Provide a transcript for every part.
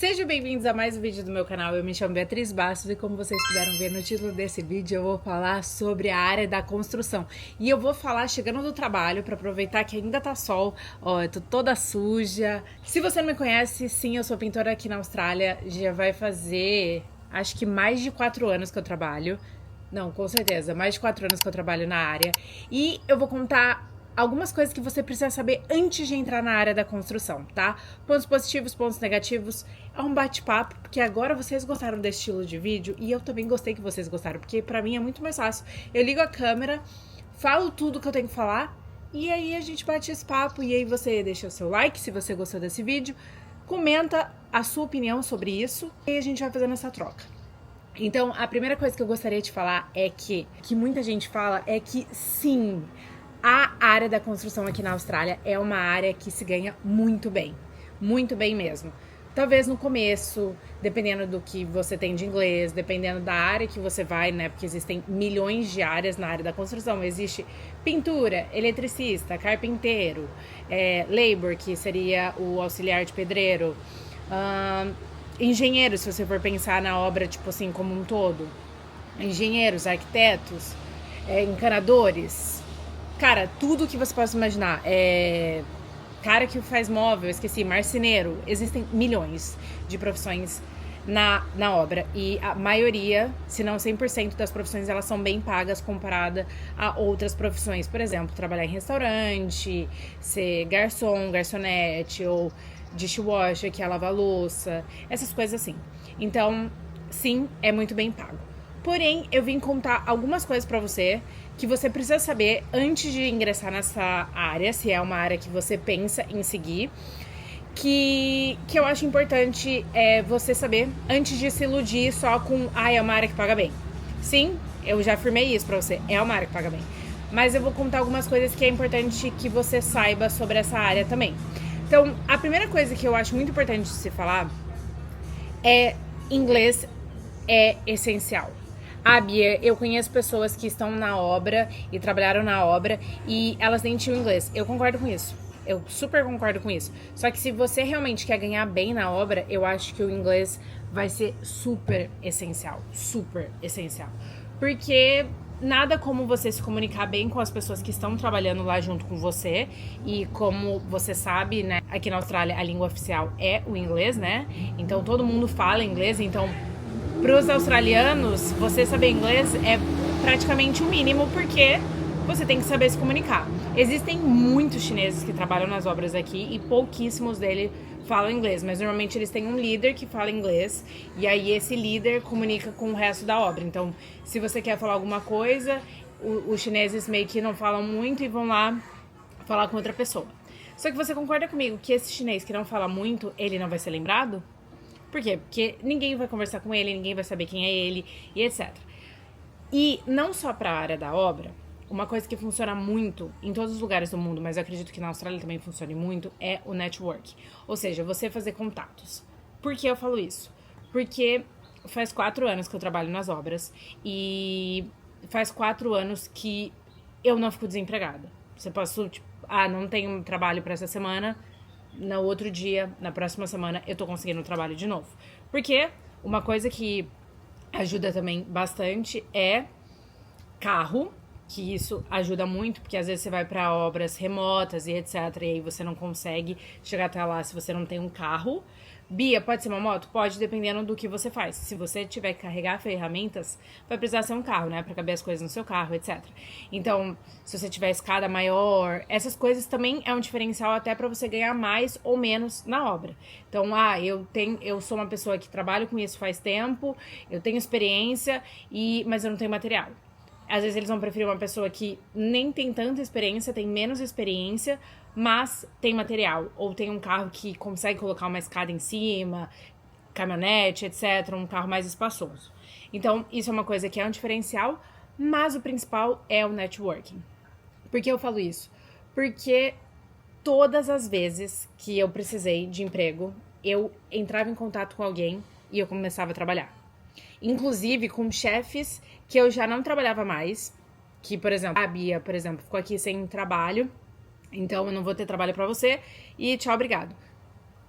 Sejam bem-vindos a mais um vídeo do meu canal. Eu me chamo Beatriz Bastos e como vocês puderam ver no título desse vídeo, eu vou falar sobre a área da construção. E eu vou falar chegando do trabalho para aproveitar que ainda tá sol. Ó, eu tô toda suja. Se você não me conhece, sim, eu sou pintora aqui na Austrália. Já vai fazer, acho que mais de 4 anos que eu trabalho. Não, com certeza, mais de 4 anos que eu trabalho na área. E eu vou contar algumas coisas que você precisa saber antes de entrar na área da construção, tá? Pontos positivos, pontos negativos. É um bate-papo, porque agora vocês gostaram desse estilo de vídeo e eu também gostei que vocês gostaram, porque pra mim é muito mais fácil. Eu ligo a câmera, falo tudo que eu tenho que falar e aí a gente bate esse papo e aí você deixa o seu like se você gostou desse vídeo, comenta a sua opinião sobre isso e a gente vai fazendo essa troca. Então, a primeira coisa que eu gostaria de falar é que muita gente fala é que sim, a área da construção aqui na Austrália é uma área que se ganha muito bem mesmo. Talvez no começo, dependendo do que você tem de inglês, dependendo da área que você vai, né? Porque existem milhões de áreas na área da construção. Existe pintura, eletricista, carpinteiro, labor, que seria o auxiliar de pedreiro, engenheiro, se você for pensar na obra, tipo assim, como um todo. Engenheiros, arquitetos, encanadores. Cara, tudo que você possa imaginar. Cara que faz móvel, esqueci, marceneiro. Existem milhões de profissões na obra. E a maioria, se não 100% das profissões, elas são bem pagas comparada a outras profissões. Por exemplo, trabalhar em restaurante, ser garçom, garçonete, ou dishwasher, que é lavar louça. Essas coisas assim. Então, sim, é muito bem pago. Porém, eu vim contar algumas coisas pra você que você precisa saber antes de ingressar nessa área, se é uma área que você pensa em seguir, que eu acho importante você saber antes de se iludir só com, é uma área que paga bem. Sim, eu já afirmei isso pra você, é uma área que paga bem. Mas eu vou contar algumas coisas que é importante que você saiba sobre essa área também. Então, a primeira coisa que eu acho muito importante de se falar é inglês é essencial. Bia, eu conheço pessoas que estão na obra e trabalharam na obra e elas nem tinham inglês. Eu concordo com isso. Eu super concordo com isso. Só que se você realmente quer ganhar bem na obra, eu acho que o inglês vai ser super essencial. Super essencial. Porque nada como você se comunicar bem com as pessoas que estão trabalhando lá junto com você. E como você sabe, né, aqui na Austrália a língua oficial é o inglês, né? Então todo mundo fala inglês, então para os australianos, você saber inglês é praticamente o mínimo, porque você tem que saber se comunicar. Existem muitos chineses que trabalham nas obras aqui e pouquíssimos deles falam inglês, mas normalmente eles têm um líder que fala inglês e aí esse líder comunica com o resto da obra. Então, se você quer falar alguma coisa, os chineses meio que não falam muito e vão lá falar com outra pessoa. Só que você concorda comigo que esse chinês que não fala muito, ele não vai ser lembrado? Por quê? Porque ninguém vai conversar com ele, ninguém vai saber quem é ele e etc. E não só para a área da obra, uma coisa que funciona muito em todos os lugares do mundo, mas eu acredito que na Austrália também funcione muito, é o network. Ou seja, você fazer contatos. Por que eu falo isso? Porque faz 4 anos que eu trabalho nas obras e faz 4 anos que eu não fico desempregada. Você passou, tipo, não tenho trabalho para essa semana, no outro dia, na próxima semana, eu tô conseguindo trabalho de novo. Porque uma coisa que ajuda também bastante é carro, que isso ajuda muito, porque às vezes você vai para obras remotas e etc, e aí você não consegue chegar até lá se você não tem um carro. Bia, pode ser uma moto? Pode, dependendo do que você faz. Se você tiver que carregar ferramentas, vai precisar ser um carro, né? Pra caber as coisas no seu carro, etc. Então, se você tiver escada maior, essas coisas também é um diferencial até pra você ganhar mais ou menos na obra. Então, eu sou uma pessoa que trabalho com isso faz tempo, eu tenho experiência, mas eu não tenho material. Às vezes eles vão preferir uma pessoa que nem tem tanta experiência, tem menos experiência, mas tem material, ou tem um carro que consegue colocar uma escada em cima, caminhonete, etc, um carro mais espaçoso. Então, isso é uma coisa que é um diferencial, mas o principal é o networking. Por que eu falo isso? Porque todas as vezes que eu precisei de emprego, eu entrava em contato com alguém e eu começava a trabalhar. Inclusive com chefes que eu já não trabalhava mais, que, por exemplo, a Bia, por exemplo, ficou aqui sem trabalho, então eu não vou ter trabalho pra você e tchau, obrigado.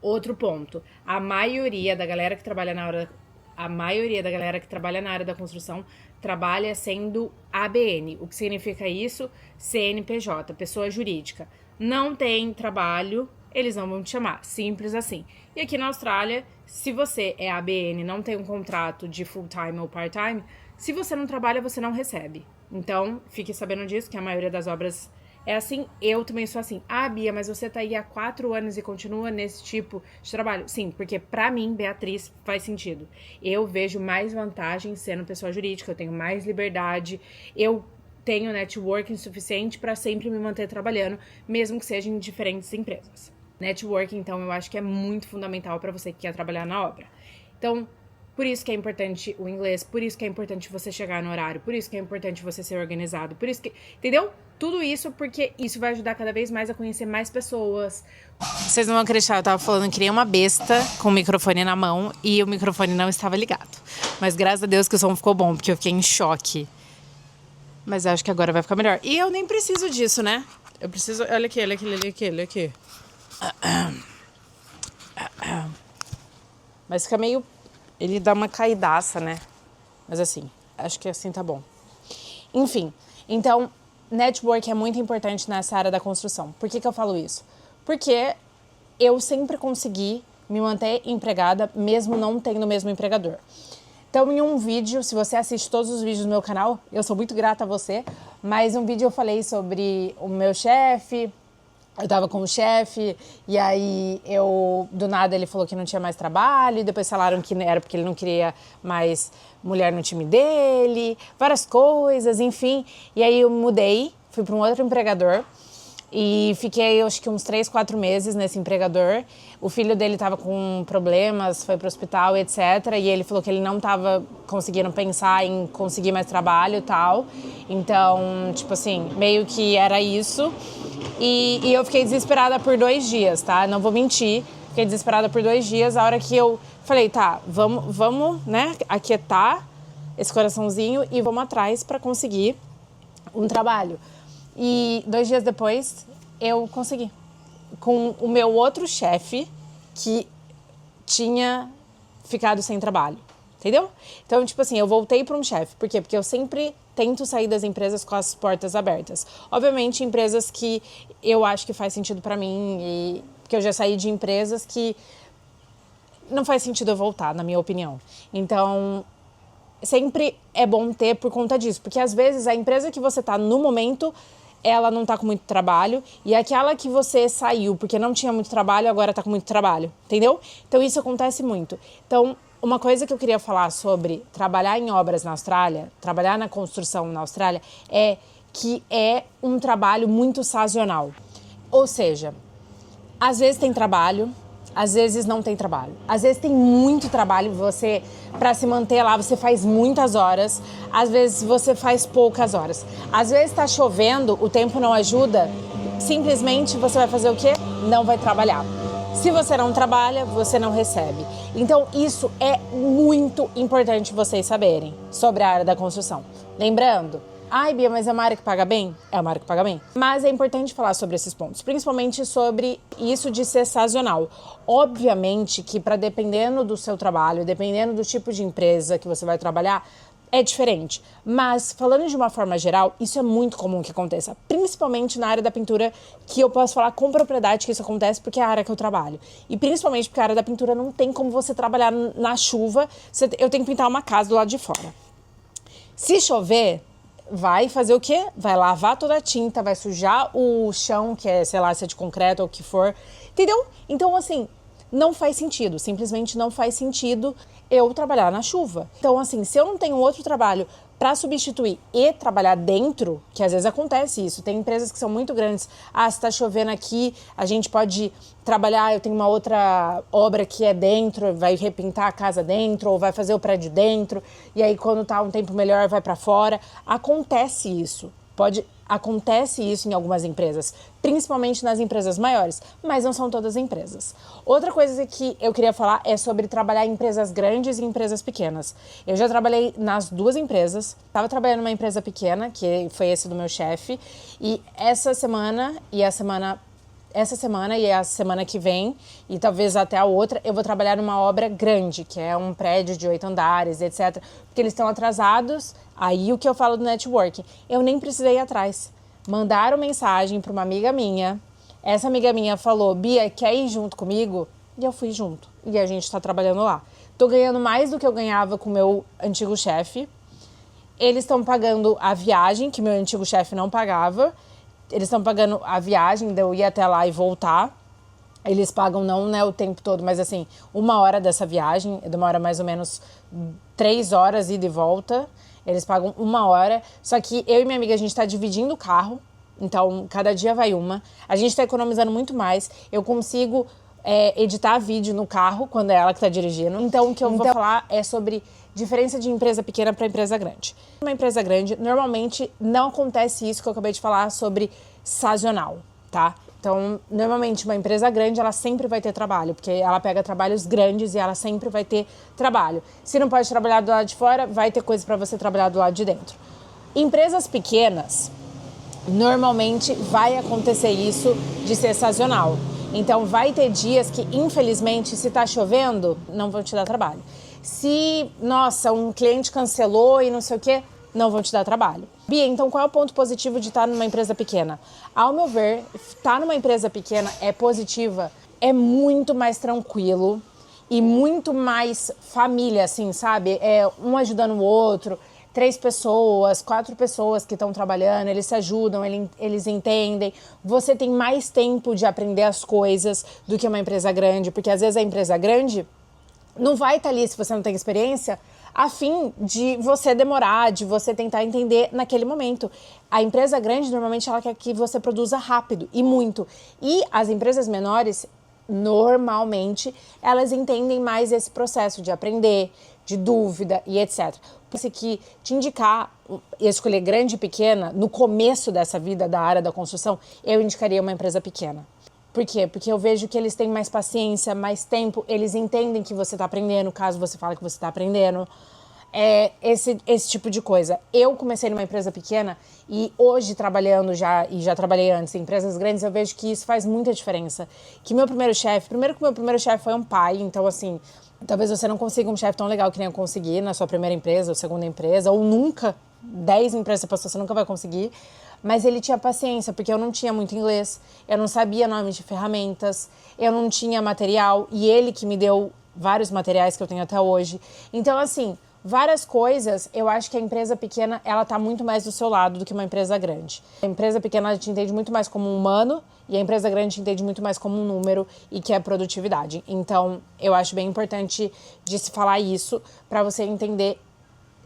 Outro ponto, a maioria da galera que trabalha na área da construção trabalha sendo ABN. O que significa isso? CNPJ, pessoa jurídica. Não tem trabalho, eles não vão te chamar. Simples assim. E aqui na Austrália, se você é ABN, não tem um contrato de full-time ou part-time, se você não trabalha, você não recebe. Então, fique sabendo disso, que a maioria das obras é assim. Eu também sou assim. Ah, Bia, mas você tá aí há 4 anos e continua nesse tipo de trabalho? Sim, porque pra mim, Beatriz, faz sentido. Eu vejo mais vantagem sendo pessoa jurídica, eu tenho mais liberdade, eu tenho networking suficiente pra sempre me manter trabalhando, mesmo que seja em diferentes empresas. Networking, então, eu acho que é muito fundamental pra você que quer trabalhar na obra. Então, por isso que é importante o inglês, por isso que é importante você chegar no horário, por isso que é importante você ser organizado, por isso que... Entendeu? Tudo isso porque isso vai ajudar cada vez mais a conhecer mais pessoas. Vocês não vão acreditar, eu tava falando que nem uma besta com o microfone na mão e o microfone não estava ligado. Mas graças a Deus que o som ficou bom, porque eu fiquei em choque. Mas eu acho que agora vai ficar melhor. E eu nem preciso disso, né? Eu preciso... Olha aqui, olha aqui, olha aqui, olha aqui. Mas fica meio... Ele dá uma caidaça, né? Mas assim, acho que assim tá bom. Enfim, então, network é muito importante nessa área da construção. Por que eu falo isso? Porque eu sempre consegui me manter empregada, mesmo não tendo o mesmo empregador. Então, em um vídeo, se você assiste todos os vídeos do meu canal, eu sou muito grata a você, mas um vídeo eu falei sobre o meu chefe. Eu tava com o chefe, e aí do nada ele falou que não tinha mais trabalho, e depois falaram que era porque ele não queria mais mulher no time dele, várias coisas, enfim. E aí eu mudei, fui para um outro empregador, e fiquei acho que uns 3, 4 meses nesse empregador. O filho dele tava com problemas, foi pro hospital, etc. E ele falou que ele não tava conseguindo pensar em conseguir mais trabalho e tal. Então, tipo assim, meio que era isso. E eu fiquei desesperada por 2 dias, tá? Não vou mentir. Fiquei desesperada por 2 dias. A hora que eu falei, tá, vamos, né, aquietar esse coraçãozinho e vamos atrás pra conseguir um trabalho. E 2 dias depois, eu consegui. Com o meu outro chefe, que tinha ficado sem trabalho. Entendeu? Então, tipo assim, eu voltei para um chefe. Por quê? Porque eu sempre tento sair das empresas com as portas abertas. Obviamente, empresas que eu acho que faz sentido para mim. E porque eu já saí de empresas que não faz sentido eu voltar, na minha opinião. Então, sempre é bom ter por conta disso. Porque, às vezes, a empresa que você tá no momento, ela não tá com muito trabalho. E aquela que você saiu porque não tinha muito trabalho, agora tá com muito trabalho. Entendeu? Então, isso acontece muito. Então, uma coisa que eu queria falar sobre trabalhar em obras na Austrália, trabalhar na construção na Austrália, é que é um trabalho muito sazonal. Ou seja, às vezes tem trabalho, às vezes não tem trabalho. Às vezes tem muito trabalho, você, para se manter lá, você faz muitas horas, às vezes você faz poucas horas. Às vezes está chovendo, o tempo não ajuda, simplesmente você vai fazer o quê? Não vai trabalhar. Se você não trabalha, você não recebe. Então, isso é muito importante vocês saberem sobre a área da construção. Lembrando, ai, Bia, mas é uma área que paga bem? É uma área que paga bem. Mas é importante falar sobre esses pontos, principalmente sobre isso de ser sazonal. Obviamente que dependendo do seu trabalho, dependendo do tipo de empresa que você vai trabalhar, é diferente, mas falando de uma forma geral, isso é muito comum que aconteça, principalmente na área da pintura, que eu posso falar com propriedade que isso acontece porque é a área que eu trabalho. E principalmente porque a área da pintura não tem como você trabalhar na chuva, eu tenho que pintar uma casa do lado de fora. Se chover, vai fazer o quê? Vai lavar toda a tinta, vai sujar o chão, que é, sei lá, se é de concreto ou o que for, entendeu? Então, assim, não faz sentido, simplesmente não faz sentido eu trabalhar na chuva. Então, assim, se eu não tenho outro trabalho para substituir e trabalhar dentro, que às vezes acontece isso, tem empresas que são muito grandes, se tá chovendo aqui, a gente pode trabalhar, eu tenho uma outra obra que é dentro, vai repintar a casa dentro, ou vai fazer o prédio dentro, e aí quando tá um tempo melhor vai para fora. Acontece isso. Acontece isso em algumas empresas, principalmente nas empresas maiores, mas não são todas as empresas. Outra coisa que eu queria falar é sobre trabalhar em empresas grandes e empresas pequenas. Eu já trabalhei nas 2 empresas, estava trabalhando numa empresa pequena, que foi esse do meu chefe, e essa semana e a semana essa semana e a semana que vem, e talvez até a outra, eu vou trabalhar numa obra grande, que é um prédio de 8 andares, etc. Porque eles estão atrasados. Aí o que eu falo do networking, eu nem precisei ir atrás. Mandaram mensagem para uma amiga minha. Essa amiga minha falou, Bia, quer ir junto comigo? E eu fui junto. E a gente está trabalhando lá. Tô ganhando mais do que eu ganhava com o meu antigo chefe. Eles estão pagando a viagem, que meu antigo chefe não pagava. Eles estão pagando a viagem, de eu ir até lá e voltar. Eles pagam não, né, o tempo todo, mas assim, 1 hora dessa viagem, demora mais ou menos 3 horas ida e volta. Eles pagam 1 hora, só que eu e minha amiga, a gente tá dividindo o carro, então cada dia vai uma. A gente tá economizando muito mais, eu consigo editar vídeo no carro, quando é ela que tá dirigindo. Então o que eu vou falar é sobre diferença de empresa pequena para empresa grande. Uma empresa grande, normalmente não acontece isso que eu acabei de falar sobre sazonal, tá? Então, normalmente uma empresa grande, ela sempre vai ter trabalho, porque ela pega trabalhos grandes e ela sempre vai ter trabalho. Se não pode trabalhar do lado de fora, vai ter coisa para você trabalhar do lado de dentro. Empresas pequenas, normalmente vai acontecer isso de ser sazonal. Então, vai ter dias que, infelizmente, se tá chovendo, não vão te dar trabalho. Se, nossa, um cliente cancelou e não sei o quê, não vão te dar trabalho. Bia, então qual é o ponto positivo de estar numa empresa pequena? Ao meu ver, estar numa empresa pequena é positiva, é muito mais tranquilo e muito mais família, assim, sabe? É um ajudando o outro, 3 pessoas, 4 pessoas que estão trabalhando, eles se ajudam, eles entendem. Você tem mais tempo de aprender as coisas do que uma empresa grande, porque às vezes a empresa grande não vai estar ali, se você não tem experiência, a fim de você demorar, de você tentar entender naquele momento. A empresa grande, normalmente, ela quer que você produza rápido e muito. E as empresas menores, normalmente, elas entendem mais esse processo de aprender, de dúvida e etc. Por isso que te indicar e escolher grande e pequena, no começo dessa vida da área da construção, eu indicaria uma empresa pequena. Por quê? Porque eu vejo que eles têm mais paciência, mais tempo, eles entendem que você está aprendendo, caso você fale que você está aprendendo. Esse tipo de coisa. Eu comecei numa empresa pequena e hoje trabalhando e já trabalhei antes em empresas grandes, eu vejo que isso faz muita diferença. Que meu primeiro chefe foi um pai, então assim, talvez você não consiga um chefe tão legal que nem eu consegui na sua primeira empresa ou segunda empresa, ou nunca, 10 empresas você nunca vai conseguir. Mas ele tinha paciência, porque eu não tinha muito inglês, eu não sabia nome de ferramentas, eu não tinha material, e ele que me deu vários materiais que eu tenho até hoje. Então, assim, várias coisas, eu acho que a empresa pequena, ela tá muito mais do seu lado do que uma empresa grande. A empresa pequena, a gente entende muito mais como um humano, e a empresa grande a gente entende muito mais como um número e que é produtividade. Então, eu acho bem importante de se falar isso, para você entender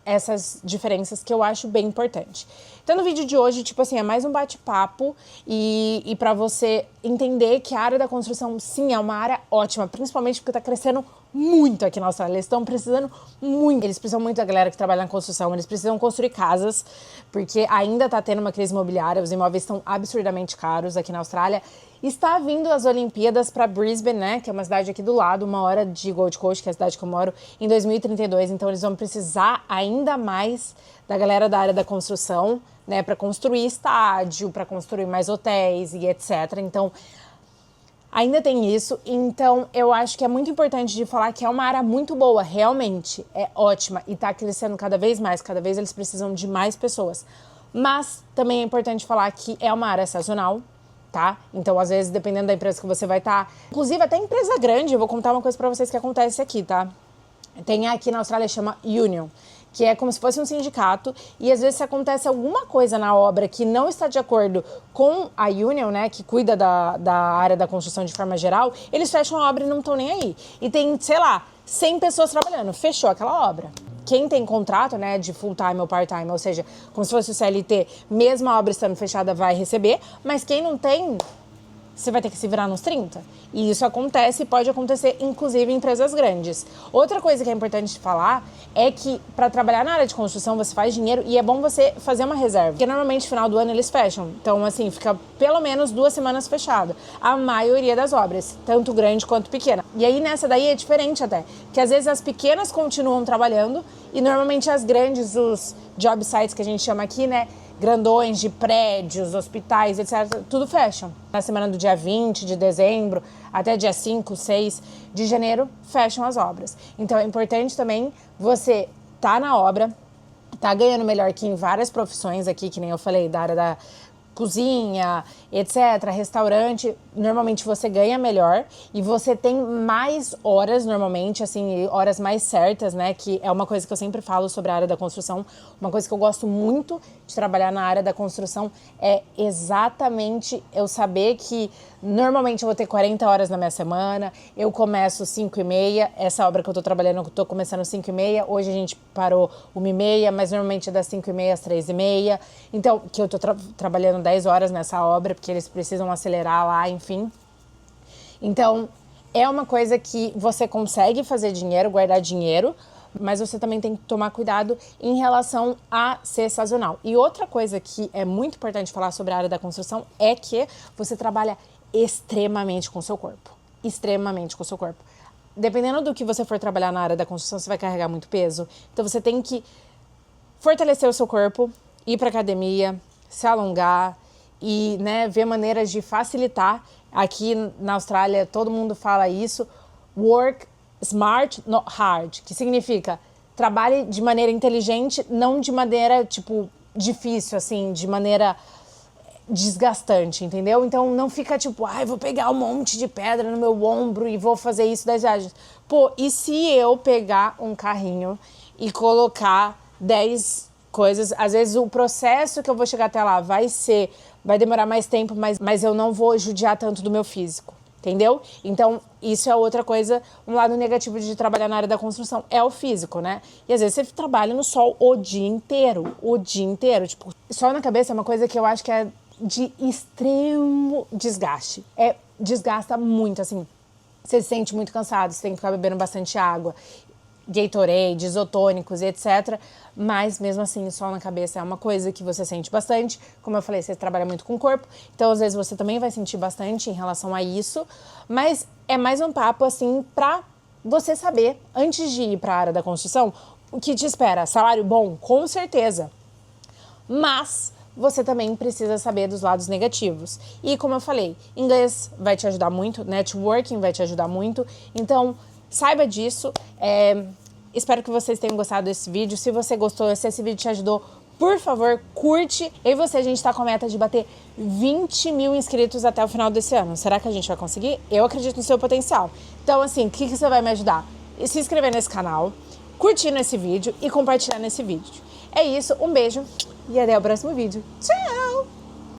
essas diferenças que eu acho bem importante. Então, no vídeo de hoje, tipo assim, é mais um bate-papo e para você entender que a área da construção, sim, é uma área ótima, principalmente porque tá crescendo muito aqui na Austrália. Eles estão precisando muito. Eles precisam muito da galera que trabalha na construção. Eles precisam construir casas, porque ainda tá tendo uma crise imobiliária. Os imóveis estão absurdamente caros aqui na Austrália. Está vindo as Olimpíadas para Brisbane, né, que é uma cidade aqui do lado, 1 hora de Gold Coast, que é a cidade que eu moro, em 2032. Então, eles vão precisar ainda mais da galera da área da construção, né, para construir estádio, para construir mais hotéis e etc. Então, ainda tem isso. Então, eu acho que é muito importante de falar que é uma área muito boa, realmente, é ótima e tá crescendo cada vez mais, cada vez eles precisam de mais pessoas. Mas também é importante falar que é uma área sazonal, tá? Então, às vezes, dependendo da empresa que você vai estar, inclusive até empresa grande, eu vou contar uma coisa pra vocês que acontece aqui, tá? Tem aqui na Austrália, chama Union, que é como se fosse um sindicato, e às vezes se acontece alguma coisa na obra que não está de acordo com a Union, né, que cuida da área da construção de forma geral, eles fecham a obra e não estão nem aí. E tem, sei lá, 100 pessoas trabalhando, fechou aquela obra. Quem tem contrato, né, de full-time ou part-time, ou seja, como se fosse o CLT, mesmo a obra estando fechada, vai receber, mas quem não tem, você vai ter que se virar nos 30. E isso acontece e pode acontecer, inclusive, em empresas grandes. Outra coisa que é importante falar é que, para trabalhar na área de construção, você faz dinheiro e é bom você fazer uma reserva. Porque, normalmente, no final do ano, eles fecham. Então, assim, fica pelo menos 2 semanas fechado. A maioria das obras, tanto grande quanto pequena. E aí, nessa daí, é diferente até. Que, às vezes, as pequenas continuam trabalhando e, normalmente, as grandes, os job sites que a gente chama aqui, né, grandões de prédios, hospitais, etc., tudo fecham. Na semana do dia 20 de dezembro até dia 5, 6 de janeiro, fecham as obras. Então é importante também você tá na obra, tá ganhando melhor que em várias profissões aqui, que nem eu falei, da área da cozinha, etc., restaurante, normalmente você ganha melhor e você tem mais horas, normalmente, assim, horas mais certas, né, que é uma coisa que eu sempre falo sobre a área da construção. Uma coisa que eu gosto muito de trabalhar na área da construção é exatamente eu saber que normalmente eu vou ter 40 horas na minha semana, eu começo 5h30, essa obra que eu tô trabalhando, eu tô começando 5h30, hoje a gente parou 1h30, mas normalmente é das 5h30 às 3h30, então, que eu tô trabalhando 10 horas nessa obra, porque eles precisam acelerar lá, enfim. Então, é uma coisa que você consegue fazer dinheiro, guardar dinheiro, mas você também tem que tomar cuidado em relação a ser sazonal. E outra coisa que é muito importante falar sobre a área da construção é que você trabalha extremamente com o seu corpo. Extremamente com o seu corpo. Dependendo do que você for trabalhar na área da construção, você vai carregar muito peso. Então você tem que fortalecer o seu corpo, ir pra academia, se alongar e, né, ver maneiras de facilitar. Aqui na Austrália todo mundo fala isso. Work smart, not hard. Que significa trabalhe de maneira inteligente, não de maneira, tipo, difícil, assim, de maneira desgastante, entendeu? Então não fica tipo, vou pegar um monte de pedra no meu ombro e vou fazer isso 10 viagens. Pô, e se eu pegar um carrinho e colocar 10 coisas, às vezes o processo que eu vou chegar até lá vai demorar mais tempo, mas eu não vou judiar tanto do meu físico, entendeu? Então, isso é outra coisa, um lado negativo de trabalhar na área da construção, é o físico, né? E às vezes você trabalha no sol o dia inteiro, tipo, sol na cabeça é uma coisa que eu acho que é de extremo desgaste. Desgasta muito, assim. Você se sente muito cansado, você tem que ficar bebendo bastante água, Gatorade, isotônicos e etc. Mas mesmo assim, o sol na cabeça é uma coisa que você sente bastante. Como eu falei, você trabalha muito com o corpo, então às vezes você também vai sentir bastante em relação a isso. Mas é mais um papo, assim, pra você saber, antes de ir pra área da construção, o que te espera. Salário bom? Com certeza. Mas você também precisa saber dos lados negativos. E como eu falei, inglês vai te ajudar muito, networking vai te ajudar muito. Então, saiba disso. Espero que vocês tenham gostado desse vídeo. Se você gostou, se esse vídeo te ajudou, por favor, curte. Eu e você, a gente tá com a meta de bater 20 mil inscritos até o final desse ano. Será que a gente vai conseguir? Eu acredito no seu potencial. Então, assim, o que você vai me ajudar? Se inscrever nesse canal, curtir nesse vídeo e compartilhar nesse vídeo. É isso, um beijo e até o próximo vídeo. Tchau!